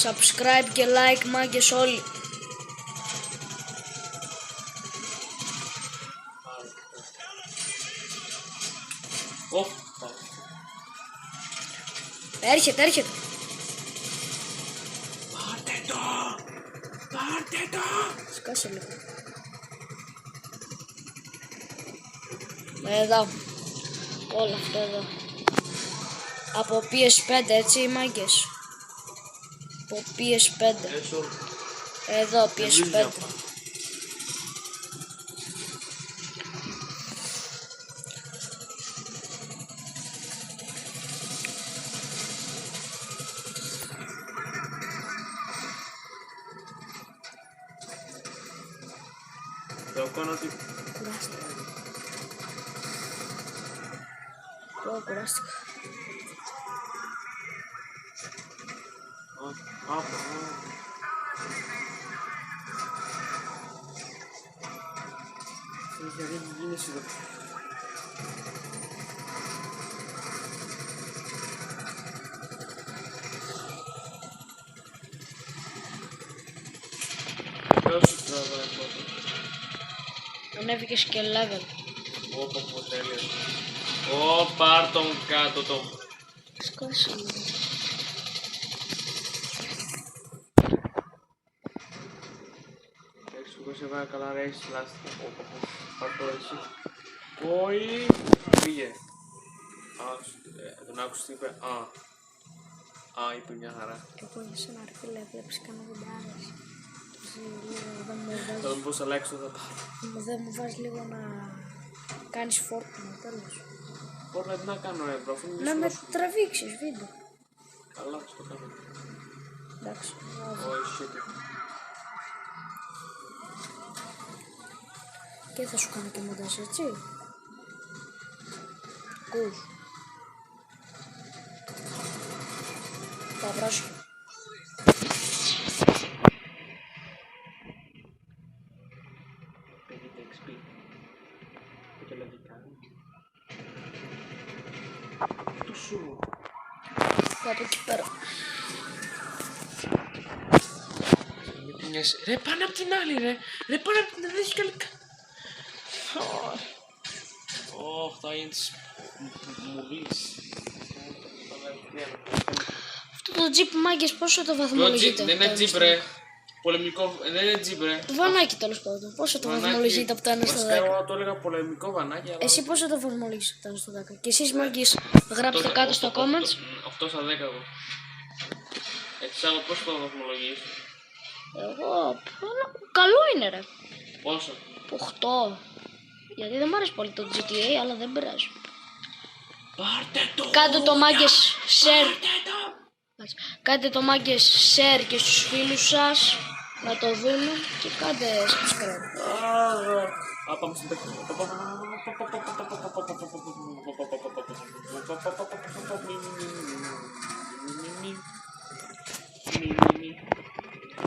Subscribe και like μάγκες όλοι. Έρχεται. Πάρτε το! Σκάσε λίγο. Εδώ. Όλο αυτό εδώ. Από PS5 έτσι μάγκες. Από PS5. Εδώ PS5. Κουράστηκα. Γιατί γίνεσαι εδώ. Ποιος σου τραβάει πρώτο. Ανέβηκες και level. Πω τέλειο. Πάρ' τον κάτω το. Σκάσε λίγο. Έχεις που σε βάει καλά ρε, έχεις λάστιχα. Πάρ' το έτσι. Όχι. Πήγε. Τον άκουσα τι είπε. Είπε μια χαρά. Και εγώ για σένα ρε φίλε, βλέπεις κάνω βιντεάρες. Θα δούμε πώς αλλάξω θα πάρω. Δεν μου βάζει λίγο να κάνεις Fortnite, τέλος. Fortnite τι να κάνω ρε μπρο, αφού είναι Να με δύσκολο. τραβήξεις βίντεο. Καλά θα το κάνω. Εντάξει. Όχι, shit. Και θα σου κάνω και μοντάζ, έτσι. Ακούς. Τα βράσω. Πέγεται XP. Και λογικά. Του σου. Θα από εκεί πέρα. Ρε πάνε απ' την άλλη ρε. Ρε πάνε απ' την άλλη, δεν έχει καλή. Θα είναι της μουλής. Αυτό το τζιπ μάγκες πόσο το βαθμολογείτε? Δεν είναι τζιπ ρε. Πολεμικό, δεν είναι τζιπ ρε. Το βανάκι τέλος πάντων. Πόσο το βαθμολογείτε από το 1 στο 10? Εγώ το έλεγα πολεμικό βανάκι. Εσύ πόσο το βαθμολογείς από το 1 στο 10? Και εσείς μάγκες γράψτε κάτω στα comments. 8 στα 10 εγώ. Εξάλλου πώς το βαθμολογείς? Εγώ, καλό είναι ρε. Πόσο? 8. Γιατί δεν μ' αρέσει πολύ το GTA, αλλά δεν πειράζει. Πάρτε το! Κάντε το μάγκες share. Πάρτε το! Κάντε το μάγκες share και στους φίλους σας να το δουν και κάντε subscribe. Πάμε στην τέχνη.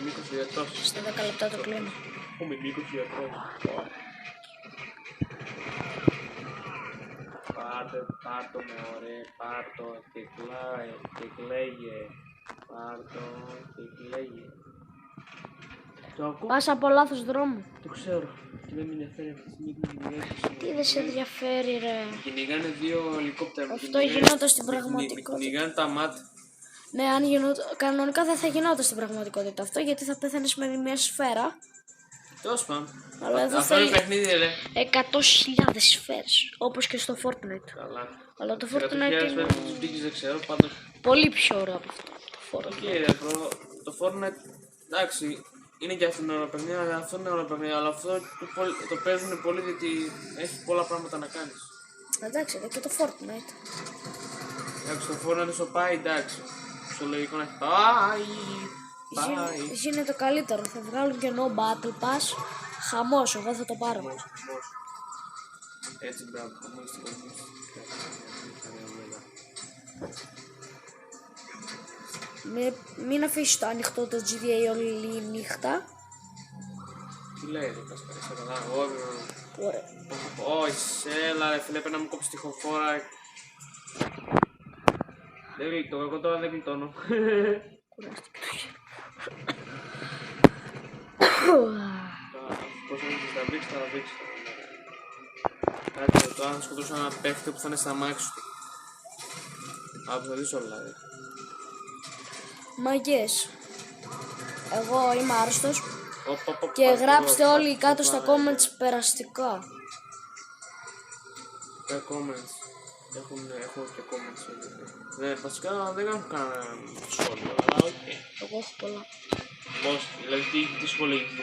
Μίκος ο γιατρός. Στα 10 λεπτά το κλείνω. Μίκος ο γιατρός. Πάρτο με ωραία, πάρτο και κλαίγε. Πάρτο και κλαίγε. Το ακούω. Πας από λάθος δρόμο. Το ξέρω. Και δεν με ενδιαφέρει αυτή τη στιγμή που κυνηγάει. Τι δεν σε ενδιαφέρει ρε? Κυνηγάνε δύο ελικόπτερα. Αυτό γινόταν στην πραγματικότητα. Κυνηγάνε τα μάτια. Ναι, αν κανονικά δεν θα γινόταν στην πραγματικότητα αυτό, γιατί θα πέθανες με μια σφαίρα. Τέλος πάντων. Αλλά εδώ Αυτό είναι θέλει παιχνίδι ρε. 100.000 σφαίρες, όπως και στο Fortnite. Καλά. Αλλά το 100.000 Fortnite είναι πέρα τους μπήκες δεν ξέρω πάντως. πολύ πιο ωραίο από αυτό. Το Fortnite. Οκ ρε bro. Το Fortnite εντάξει. Είναι και αυτό είναι ωραίο παιχνίδι, αλλά αυτό είναι ωραίο παιχνίδι. Αλλά αυτό το παίζουν πολύ γιατί έχει πολλά πράγματα να κάνεις. Εντάξει, εδώ και το Fortnite. Εντάξει, το Fortnite σου πάει εντάξει. Στο λογικό να έχει πάει. Γίνεται καλύτερο. Θα βγάλουν και no Battle Pass. Χαμός, εγώ θα το πάρω. Έτσι μπράβο, χαμός στην κομμάτια. Μην αφήσεις το ανοιχτό το GTA όλη νύχτα. Τι λέει εδώ Κασπαρή, σε καλά, Ωραία. όχι, έλα ρε φίλε, πρέπει να μου κόψει τη χωφόρα. Δεν γλιτώ, εγώ τώρα δεν γλιτώνω. Κουράστηκα. Πώς θα δείξει, θα δείξει. Κάτσε, τώρα θα σκοτώσω ένα παίχτη που θα είναι στα μάξι του. Από θα δεις όλα δηλαδή. Μαγκές. Εγώ είμαι άρρωστος. Και γράψτε όλοι κάτω στα comments περαστικά. Τα comments. Έχω και comments. Ναι, βασικά δεν έχω κανένα σχόλιο, αλλά οκ. Εγώ έχω πολλά. Πώς, δηλαδή τι σχόλιο έχεις δει,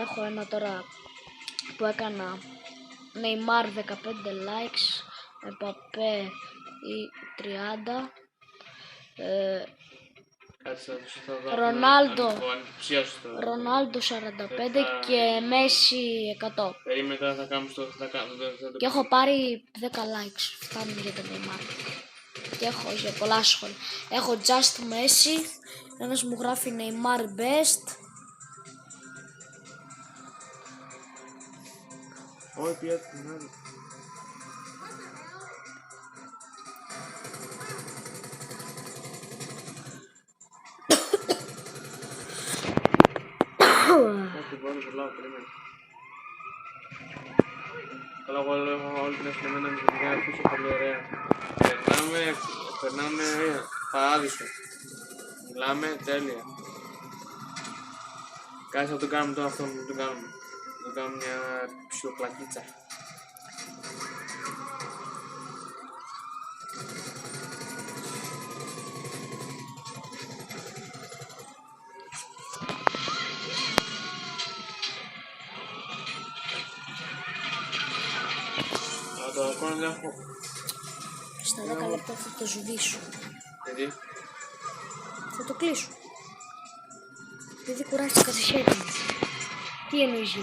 Έχω ένα τώρα που έκανα Neymar 15 likes, Mbappé 30, Κάτσε θα δω. Ρονάλντο 45 και Μέση 100. Περίμενε τώρα θα κάνουμε στο... Και έχω πάρει 10 likes, φτάνουν για τον Neymar. Και έχω για πολλά σχόλια. Έχω Just Messi, ένας μου γράφει Neymar best. Όχι, πια την άλλη. Όχι, βάλω πολλά, περίμενε. Καλά, εγώ έχω όλη την ευθυμένα με την γάρα πίσω, πολύ ωραία. Περνάμε παράδεισο. Μιλάμε τέλεια. Κάτσε να το κάνουμε τώρα αυτό, να το κάνουμε. Να το κάνουμε μια ψιλοκλακίτσα. Το ακόμα δεν έχω. Στα 10 λεπτά θα το σβήσω. Γιατί? Θα το κλείσω. Επειδή κουράστηκα τη χέρια μου. Τι εννοείς?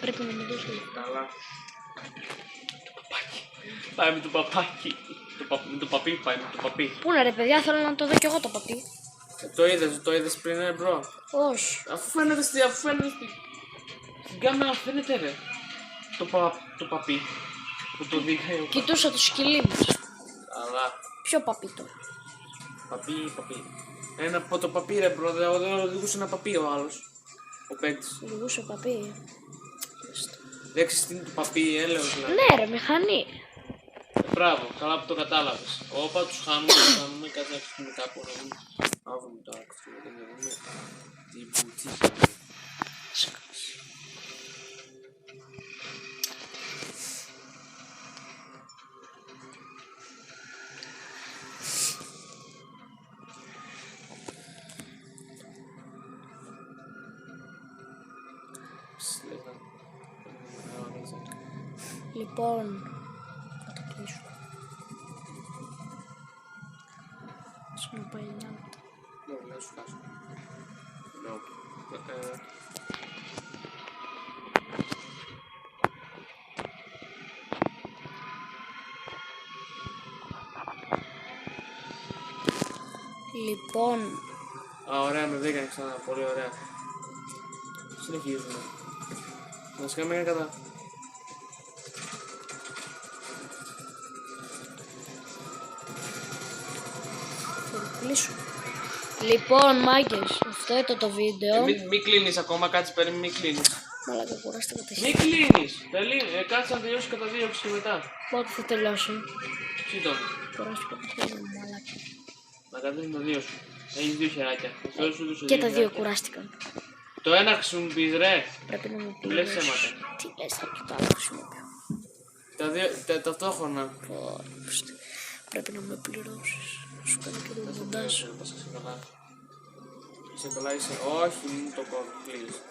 Πρέπει να μου δώσει λεπτά. Καλά. Πάει με το παπάκι. Με το παπί πάει, με το παπί. Πού να ρε παιδιά, θέλω να το δω κι εγώ το παπί. Το είδες πριν, μπρο. Όχι. Αφού φαίνεται στην κάμερα, φαίνεται ρε. Το παπί. Που το δείχνει. Κοιτούσα το σκυλί μας. Αλλά. Ποιο παπί τώρα? Παπί. Ένα από το παπί ρε μπρο, δεν οδηγούσε ένα παπί ο άλλος. Ο παίκτης. Οδηγούσε παπί. Δέξεις τι είναι το παπί, έλεος δηλαδή. Ναι ρε, μηχανή. Μπράβο, καλά που το κατάλαβες. Όπα, τους χάνουμε, κάτσε να αφήσουμε κάπου να δούμε. Άβουμε το άκρη, δεν δούμε. Τι μπουτζίκα. Λοιπόν, θα το κλείσω. Σου να πάει 9 λεπτά. Ναι, να σου φτάσω. Λοιπόν, ωραία, με βρήκανε ξανά, πολύ ωραία. Συνεχίζουμε. Να σου κάνουμε ένα κατά. κλείσω. Λοιπόν, μάγκες, αυτό ήταν το βίντεο. Μην κλείνεις ακόμα, κάτσε περίμενε, μην κλείνεις. Μαλάκα, κουράστηκα τα Μην χέρια. κλείνεις! Κάτσε να τελειώσει κατά δίωξη και μετά. Πότε θα τελειώσει? Σύντομα. Κουράστηκα τα χέρια μου, μαλάκα. Να κρατήσεις τα δύο σου. Έχεις δύο χεράκια. Και τα δύο κουράστηκαν. Το ένα χρησιμοποιείς ρε. Πρέπει να μου Λες πληρώσεις. αίματα. Τι λες, θα και το άλλο χρησιμοποιώ. Τα δύο ταυτόχρονα. Πρέπει να με πληρώσεις. Σου κάνω και το μοντάζ. Είσαι καλά. Είσαι καλά, είσαι. Όχι, μην το κλείνεις.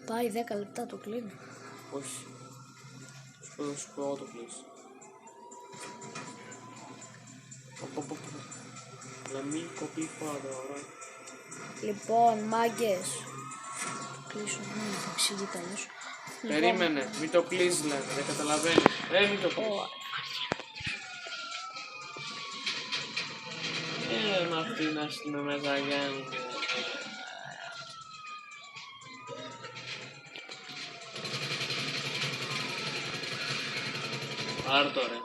Πάει 10 λεπτά, το κλείνω. Όχι. Σου πω εγώ το κλείνεις. Να μην κοπεί τώρα. Λοιπόν, μάγκες. Κλείσω, ναι, θα εξηγεί τέλος. Περίμενε, μην το κλείσεις λέμε, δεν καταλαβαίνεις. Μην το κλείσεις. Με αυτή να στείλουμε μέσα Γιάννη. Άρα τώρα.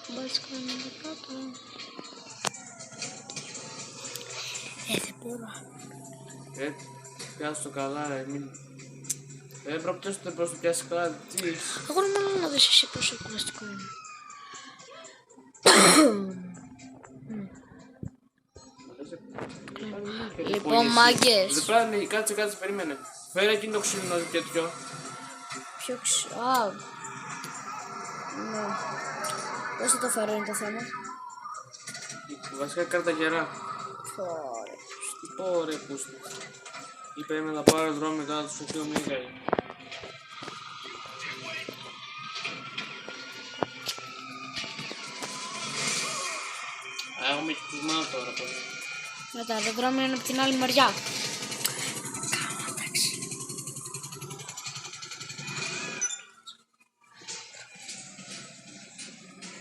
Μπορείς να κάνεις το πρώτο. Δεν μπορώ. Πιάσου το καλά, ρε. Δεν προπτώσεις το πώς το πιάσεις καλά. Τι είσαι. Εγώ μόνο να δεις εσύ πόσο κουραστικό είναι. Λοιπόν, μάγκες. Δεν πρέπει να κάτσε, περίμενε. Φέρε εκείνο το ξύλινο τέτοιο. Ποιο Α, ναι. Πώς θα το φέρω είναι το θέμα. Βασικά κάρτα γερά. Ωραία. Ωραία, πούστη. Είπε να πάρω αεροδρόμιο τώρα του σωτήου Μίγαη. Έχουμε και τους μάνα τώρα. Τα αεροδρόμια είναι από την άλλη μεριά.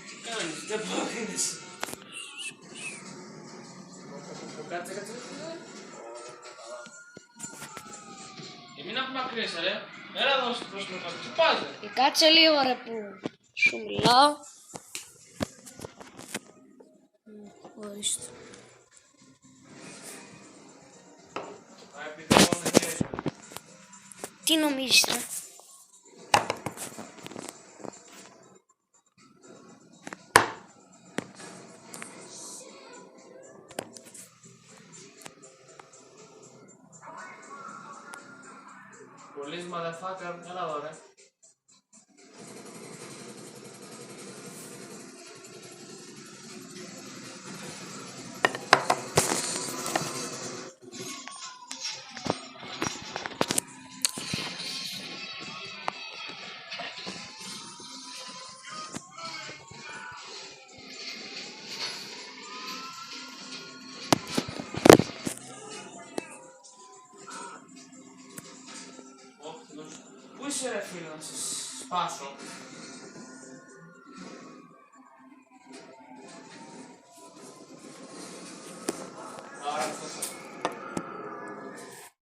Τι κάνεις, δεν πάρεις. Κάτσε. Μην απομακρύνεις, ρε. Έλα εδώ στο πρόσωπο, τι πας, ρε. Κάτσε λίγο ρε που σου μιλάω. Ορίστε. Τι νομίζεις ρε. Πολύς motherfucker, έλα εδώ, ρε. Πού είσαι ρε φίλε να σε σπάσω.